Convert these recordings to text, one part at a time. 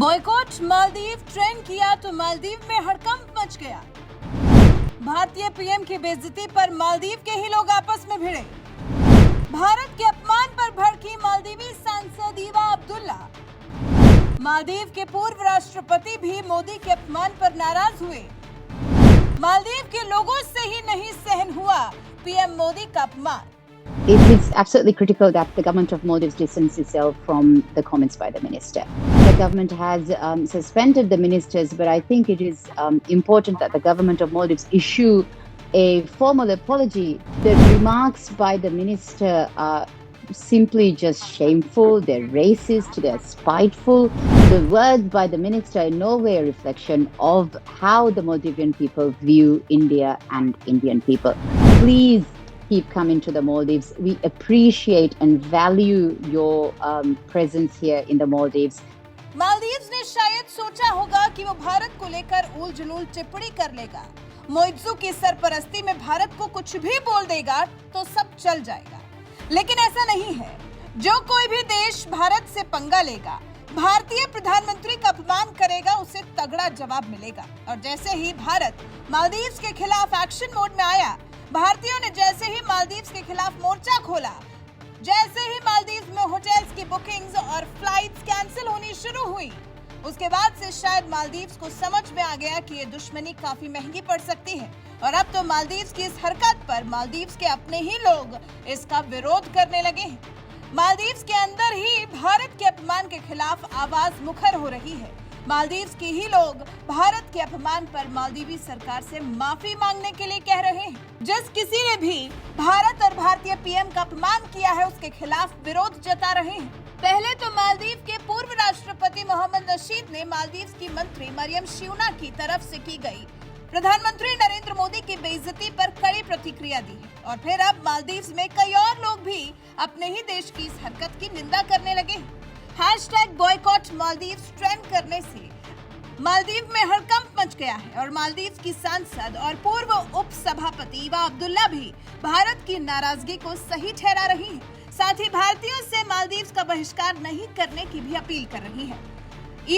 Boycott Maldives trend किया तो मालदीव में हड़कंप मच गया। भारतीय पीएम की बेइज्जती पर मालदीव के ही लोग आपस में भिड़े। भारत के अपमान पर भड़की मालदीवी सांसद ईवा अब्दुल्ला। मालदीव के पूर्व राष्ट्रपति भी मोदी के अपमान पर नाराज हुए। मालदीव के लोगों से ही नहीं सहन हुआ पीएम मोदी का अपमान। It is absolutely critical that the government of Maldives distance itself from the comments by the minister. The government has suspended the ministers, but I think it is important that the government of Maldives issue a formal apology. The remarks by the minister are simply just shameful, they're racist, they're spiteful. The words by the minister are in no way a reflection of how the Maldivian people view India and Indian people. Please keep coming to the Maldives. We appreciate and value your presence here in the Maldives. Maldives ने शायद सोचा होगा कि वो भारत को लेकर उल जुलूल टिप्पणी कर लेगा, मोइत्सू की सरपरस्ती में भारत को कुछ भी बोल देगा तो सब चल जाएगा, लेकिन ऐसा नहीं है। जो कोई भी देश भारत से पंगा लेगा, भारतीय प्रधानमंत्री का अपमान करेगा, उसे तगड़ा जवाब मिलेगा। और जैसे ही भारत मालदीव्स के खिलाफ एक्शन मोड में आया, भारतीयों ने जैसे ही मालदीव्स के खिलाफ मोर्चा खोला, जैसे ही मालदीव्स में होटल्स की बुकिंग्स और फ्लाइट्स कैंसिल होनी शुरू हुई, उसके बाद से शायद मालदीव्स को समझ में आ गया कि ये दुश्मनी काफी महंगी पड़ सकती है। और अब तो मालदीव्स की इस हरकत पर मालदीव्स के अपने ही लोग इसका विरोध करने लगे हैं। मालदीव्स के अंदर ही भारत के अपमान के खिलाफ आवाज मुखर हो रही है। मालदीव्स के ही लोग भारत के अपमान पर मालदीवी सरकार से माफी मांगने के लिए कह रहे हैं। जिस किसी ने भी भारत और भारतीय पीएम का अपमान किया है, उसके खिलाफ विरोध जता रहे हैं। पहले तो मालदीव के पूर्व राष्ट्रपति मोहम्मद नशीद ने मालदीव्स की मंत्री मरियम श्यूना की तरफ से की गई प्रधानमंत्री नरेंद्र मोदी की बेइज्जती पर कड़ी प्रतिक्रिया दी है। और फिर अब मालदीव्स में कई और लोग भी अपने ही देश की इस हरकत की निंदा करने लगे हैं। #बॉयकॉट मालदीव्स ट्रेंड करने से मालदीव में हड़कंप मच गया है और मालदीव की सांसद और पूर्व उप सभापति ईवा अब्दुल्ला भी भारत की नाराजगी को सही ठहरा रही हैं। साथ ही भारतीयों से मालदीव का बहिष्कार नहीं करने की भी अपील कर रही है।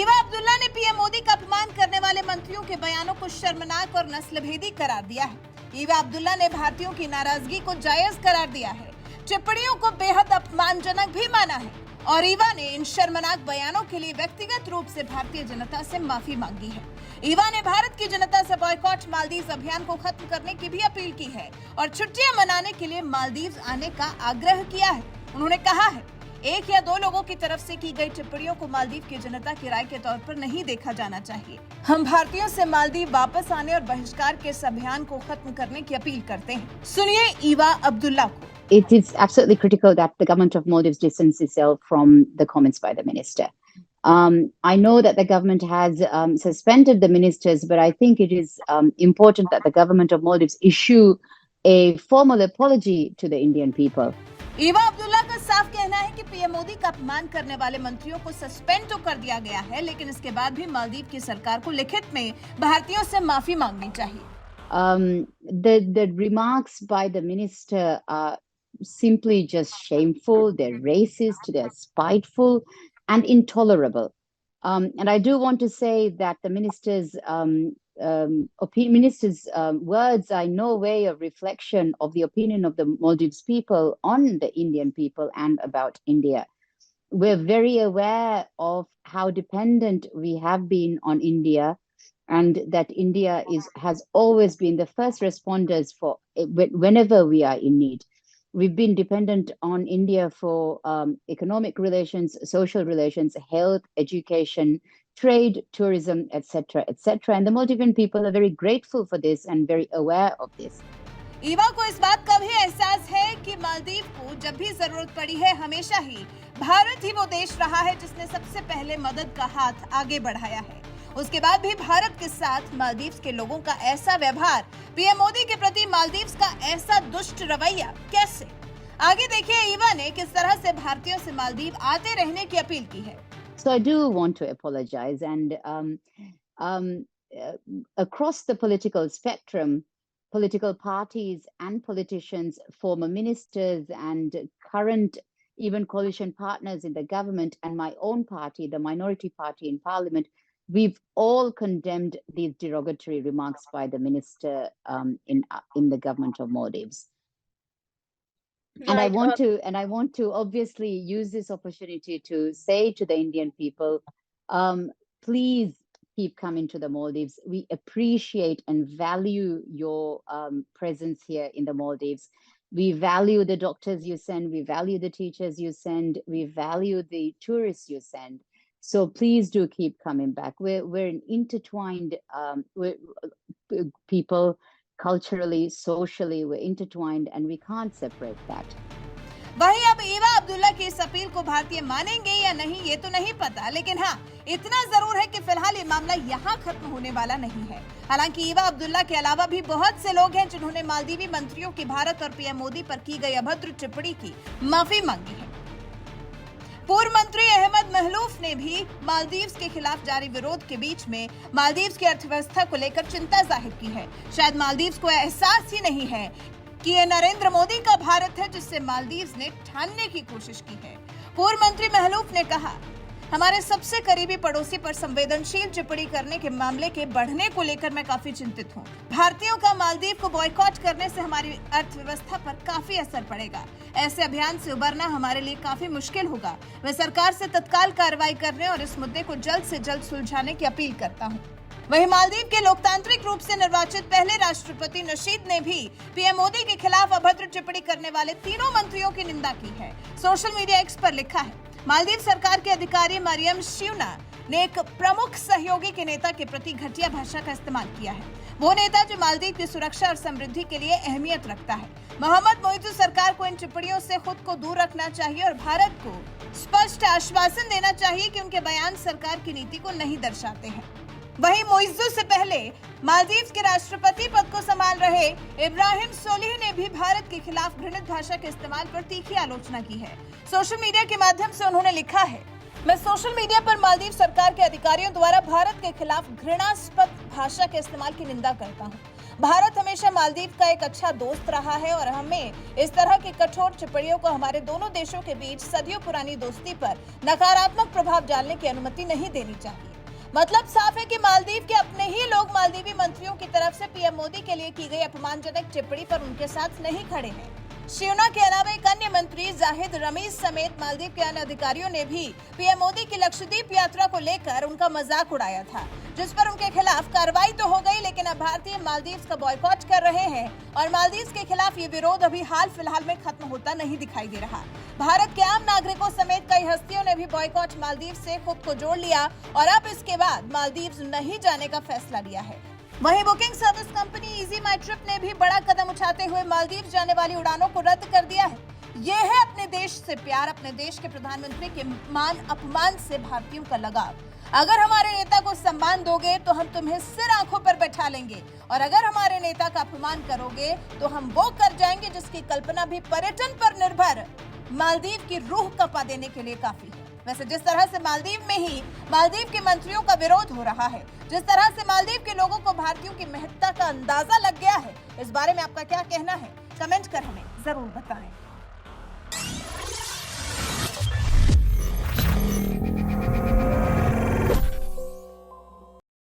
ईवा अब्दुल्ला ने पीएम मोदी का अपमान करने वाले मंत्रियों के बयानों को शर्मनाक और नस्लभेदी करार दिया है। ईवा अब्दुल्ला ने भारतीयों की नाराजगी को जायज करार दिया है, टिप्पणियों को बेहद अपमानजनक भी माना है और ईवा ने इन शर्मनाक बयानों के लिए व्यक्तिगत रूप से भारतीय जनता से माफी मांगी है। ईवा ने भारत की जनता से बॉयकॉट मालदीव अभियान को खत्म करने की भी अपील की है और छुट्टियां मनाने के लिए मालदीव आने का आग्रह किया है। उन्होंने कहा है, एक या दो लोगों की तरफ से की गई टिप्पणियों को मालदीव की जनता की राय के तौर पर नहीं देखा जाना चाहिए। हम भारतीयों से मालदीव वापस आने और बहिष्कार के इस अभियान को खत्म करने की अपील करते हैं। सुनिए ईवा अब्दुल्ला को। It is absolutely critical that the government of Maldives distance itself from the comments by the minister. I know that the government has suspended the ministers, but I think it is important that the government of Maldives issue a formal apology to the Indian people. Eva Abdullah का साफ कहना है कि PM Modi का अपमान करने वाले मंत्रियों को सस्पेंड तो कर दिया गया है, लेकिन इसके बाद भी मालदीव की सरकार को लिखित में भारतीयों से माफी मांगनी चाहिए। The remarks by the minister are simply just shameful, they're racist, they're spiteful and intolerable. And I do want to say that the minister's words are in no way a reflection of the opinion of the Maldives people on the Indian people and about India. We're very aware of how dependent we have been on India, and that India has always been the first responders for whenever we are in need. We've been dependent on India for economic relations, social relations, health, education, trade, tourism, etc., etc. And the Maldivian people are very grateful for this and very aware of this. Eva को इस बात का भी एहसास है कि मालदीव को जब भी जरूरत पड़ी है, हमेशा ही भारत ही वो देश रहा है जिसने सबसे पहले मदद का हाथ आगे बढ़ाया है। उसके बाद भी भारत के साथ मालदीव्स के लोगों का ऐसा व्यवहार, पीएम मोदी के प्रति मालदीव्स का ऐसा दुष्ट रवैया कैसे? आगे देखिए ईवा ने किस तरह से भारतीयों से मालदीव आते रहने की अपील की है। So I do want to apologize, and across the political spectrum, political parties and politicians, former ministers and current even coalition partners in the government and my own party, the minority party in parliament, we've all condemned these derogatory remarks by the minister in the government of Maldives. And I want to obviously use this opportunity to say to the Indian people, please keep coming to the Maldives. We appreciate and value your presence here in the Maldives. We value the doctors you send. We value the teachers you send. We value the tourists you send. So please do keep coming back. We're an intertwined people, culturally, socially, we're intertwined and we can't separate that. वहीं अब ईवा अब्दुल्ला की इस appeal को भारतीय मानेंगे या नहीं ये तो नहीं पता, लेकिन हाँ इतना जरूर है कि फिलहाल ये मामला यहाँ खत्म होने वाला नहीं है। हालांकि ईवा अब्दुल्ला के अलावा भी बहुत से लोग हैं जिन्होंने मालदीवी मंत्रियों की भारत और पीएम मोदी पर की गई अभद्र टिप्पणी की माफी मांगी है। पूर्व मंत्री अहमद महलूफ ने भी मालदीव्स के खिलाफ जारी विरोध के बीच में मालदीव्स की अर्थव्यवस्था को लेकर चिंता जाहिर की है। शायद मालदीव्स को एहसास ही नहीं है कि ये नरेंद्र मोदी का भारत है जिससे मालदीव्स ने ठानने की कोशिश की है। पूर्व मंत्री महलूफ ने कहा, हमारे सबसे करीबी पड़ोसी पर संवेदनशील टिप्पणी करने के मामले के बढ़ने को लेकर मैं काफी चिंतित हूँ। भारतीयों का मालदीव को बॉयकॉट करने से हमारी अर्थव्यवस्था पर काफी असर पड़ेगा। ऐसे अभियान से उबरना हमारे लिए काफी मुश्किल होगा। मैं सरकार से तत्काल कार्रवाई करने और इस मुद्दे को जल्द से जल्द सुलझाने की अपील करता हूँ। वहीं मालदीव के लोकतांत्रिक रूप से निर्वाचित पहले राष्ट्रपति नशीद ने भी पीएम मोदी के खिलाफ अभद्र टिप्पणी करने वाले तीनों मंत्रियों की निंदा की है। सोशल मीडिया एक्स पर लिखा है, मालदीव सरकार के अधिकारी मरियम शिवना ने एक प्रमुख सहयोगी के नेता के प्रति घटिया भाषा का इस्तेमाल किया है। वो नेता जो मालदीव की सुरक्षा और समृद्धि के लिए अहमियत रखता है। मोहम्मद मोइजू सरकार को इन टिप्पणियों से खुद को दूर रखना चाहिए और भारत को स्पष्ट आश्वासन देना चाहिए कि उनके बयान सरकार की नीति को नहीं दर्शाते हैं। वहीं मोइजू से पहले मालदीव के राष्ट्रपति पद को संभाल रहे इब्राहिम सोलिह ने भी भारत के खिलाफ घृणित भाषा के इस्तेमाल पर तीखी आलोचना की है। सोशल मीडिया के माध्यम से उन्होंने लिखा है, मैं सोशल मीडिया पर मालदीव सरकार के अधिकारियों द्वारा भारत के खिलाफ घृणास्पद भाषा के इस्तेमाल की निंदा करता हूँ। भारत हमेशा मालदीव का एक अच्छा दोस्त रहा है और हमें इस तरह की कठोर टिप्पणियों को हमारे दोनों देशों के बीच सदियों पुरानी दोस्ती पर नकारात्मक प्रभाव डालने की अनुमति नहीं देनी चाहिए। मतलब साफ है कि मालदीव के अपने ही लोग मालदीवी मंत्रियों की तरफ से पीएम मोदी के लिए की गई अपमानजनक टिप्पणी पर उनके साथ नहीं खड़े हैं। शिवना के अलावा एक अन्य मंत्री जाहिद रमीज समेत मालदीव के अन्य अधिकारियों ने भी पीएम मोदी की लक्षद्वीप यात्रा को लेकर उनका मजाक उड़ाया था, जिस पर उनके खिलाफ कार्रवाई तो हो गई, लेकिन अब भारतीय मालदीव का बॉयकॉट कर रहे हैं और मालदीव के खिलाफ ये विरोध अभी हाल फिलहाल में खत्म होता नहीं दिखाई दे रहा। भारत के आम नागरिकों समेत कई हस्तियों ने भी बॉयकॉट मालदीव से खुद को जोड़ लिया और अब इसके बाद मालदीव नहीं जाने का फैसला लिया है। वहीं बुकिंग सर्विस कंपनी इजी माई ट्रिप ने भी बड़ा कदम उठाते हुए मालदीव जाने वाली उड़ानों को रद्द कर दिया है। ये है अपने देश से प्यार, अपने देश के प्रधानमंत्री के मान अपमान से भारतीयों का लगाव। अगर हमारे नेता को सम्मान दोगे तो हम तुम्हें सिर आंखों पर बैठा लेंगे और अगर हमारे नेता का अपमान करोगे तो हम वो कर जाएंगे जिसकी कल्पना भी पर्यटन पर निर्भर मालदीव की रूह कपा देने के लिए काफी है। वैसे जिस तरह से मालदीव में ही मालदीव के मंत्रियों का विरोध हो रहा है, जिस तरह से मालदीव के लोगों को भारतीयों की महत्ता का अंदाजा लग गया है, इस बारे में आपका क्या कहना है? कमेंट कर हमें जरूर बताएं।